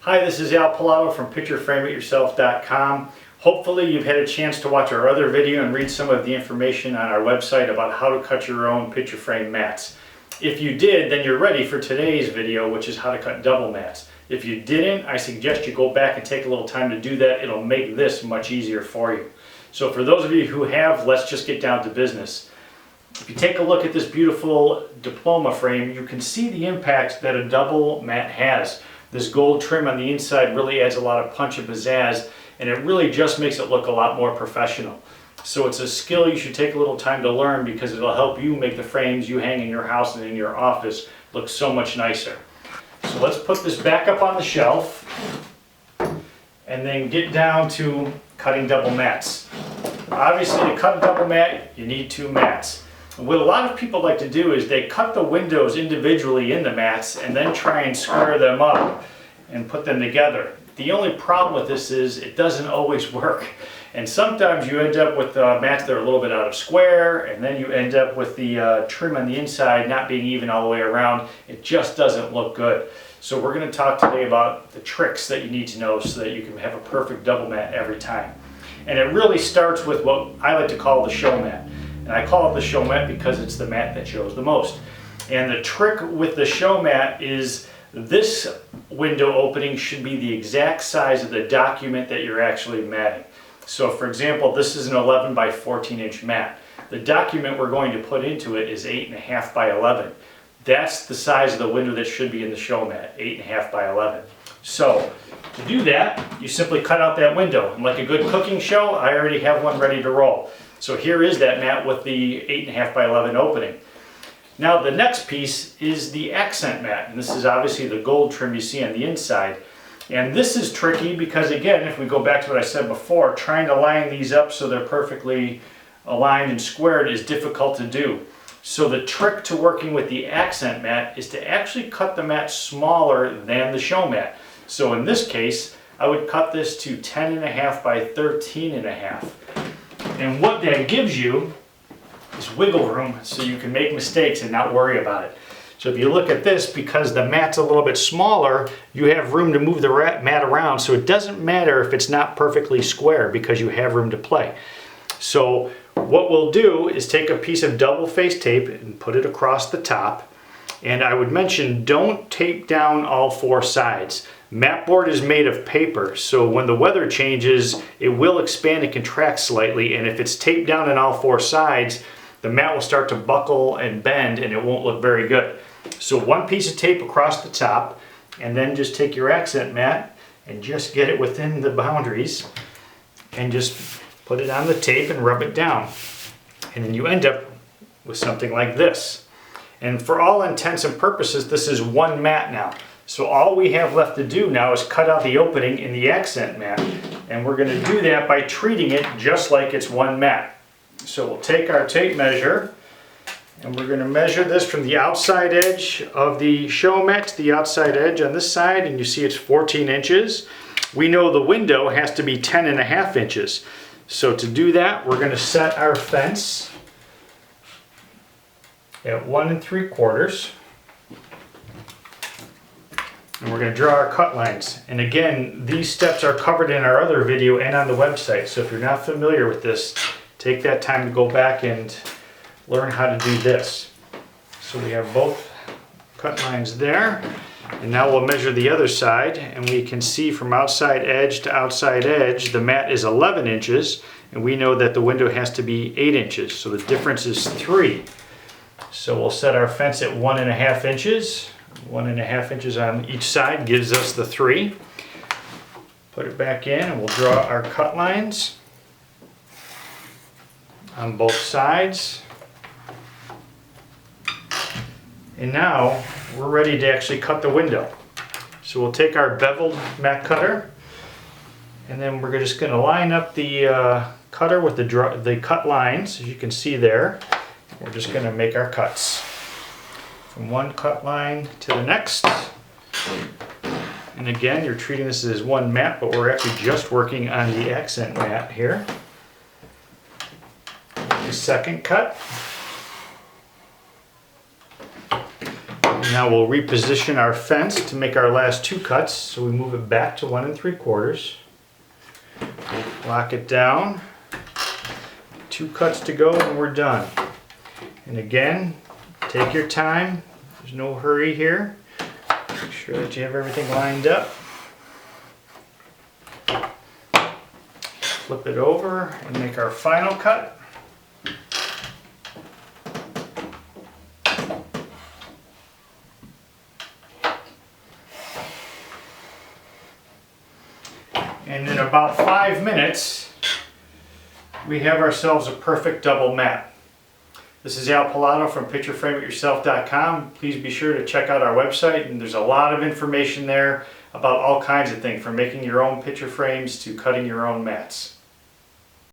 Hi, this is Al Pilato from PictureFrameItYourself.com. Hopefully you've had a chance to watch our other video and read some of the information on our website about how to cut your own picture frame mats. If you did, then you're ready for today's video, which is how to cut double mats. If you didn't, I suggest you go back and take a little time to do that. It'll make this much easier for you. So for those of you who have, let's just get down to business. If you take a look at this beautiful diploma frame, you can see the impact that a double mat has. This gold trim on the inside really adds a lot of punch and pizzazz, and it really just makes it look a lot more professional. So it's a skill you should take a little time to learn because it'll help you make the frames you hang in your house and in your office look so much nicer. So let's put this back up on the shelf and then get down to cutting double mats. Obviously, to cut a double mat, you need two mats. What a lot of people like to do is they cut the windows individually in the mats and then try and square them up and put them together. The only problem with this is it doesn't always work. And sometimes you end up with mats that are a little bit out of square, and then you end up with the trim on the inside not being even all the way around. It just doesn't look good. So we're going to talk today about the tricks that you need to know so that you can have a perfect double mat every time. And it really starts with what I like to call the show mat. And I call it the show mat because it's the mat that shows the most. And the trick with the show mat is this window opening should be the exact size of the document that you're actually matting. So for example, this is an 11 by 14 inch mat. The document we're going to put into it is 8.5 by 11. That's the size of the window that should be in the show mat, 8.5 by 11. So to do that, you simply cut out that window. And like a good cooking show, I already have one ready to roll. So here is that mat with the 8.5 by 11 opening. Now the next piece is the accent mat, and this is obviously the gold trim you see on the inside. And this is tricky because, again, if we go back to what I said before, trying to line these up so they're perfectly aligned and squared is difficult to do. So the trick to working with the accent mat is to actually cut the mat smaller than the show mat. So in this case, I would cut this to 10.5 by 13.5. And what that gives you is wiggle room so you can make mistakes and not worry about it. So if you look at this, because the mat's a little bit smaller, you have room to move the mat around, so it doesn't matter if it's not perfectly square because you have room to play. So what we'll do is take a piece of double face tape and put it across the top. And I would mention, don't tape down all four sides. Mat board is made of paper, so when the weather changes, it will expand and contract slightly, and if it's taped down on all four sides, the mat will start to buckle and bend and it won't look very good. So one piece of tape across the top, and then just take your accent mat and just get it within the boundaries and just put it on the tape and rub it down. And then you end up with something like this. And for all intents and purposes, this is one mat now. So all we have left to do now is cut out the opening in the accent mat. And we're going to do that by treating it just like it's one mat. So we'll take our tape measure and we're going to measure this from the outside edge of the show mat to the outside edge on this side, and you see it's 14 inches. We know the window has to be 10.5 inches. So to do that, we're going to set our fence at 1 3/4. And we're going to draw our cut lines. And again, these steps are covered in our other video and on the website. So if you're not familiar with this, take that time to go back and learn how to do this. So we have both cut lines there. And now we'll measure the other side. And we can see from outside edge to outside edge, the mat is 11 inches. And we know that the window has to be 8 inches. So the difference is 3. So we'll set our fence at 1.5 inches. 1.5 inches on each side gives us the 3. Put it back in and we'll draw our cut lines on both sides. And now we're ready to actually cut the window. So we'll take our beveled mat cutter and then we're just going to line up the cutter with the cut lines, as you can see there. We're just going to make our cuts from one cut line to the next. And again, you're treating this as one mat, but we're actually just working on the accent mat here. The second cut. Now we'll reposition our fence to make our last 2 cuts. So we move it back to 1 3/4. Lock it down. 2 cuts to go and we're done. And again, take your time. There's no hurry here. Make sure that you have everything lined up. Flip it over and make our final cut. And in about 5 minutes, we have ourselves a perfect double mat. This is Al Pilato from pictureframeityourself.com. Please be sure to check out our website, and there's a lot of information there about all kinds of things, from making your own picture frames to cutting your own mats.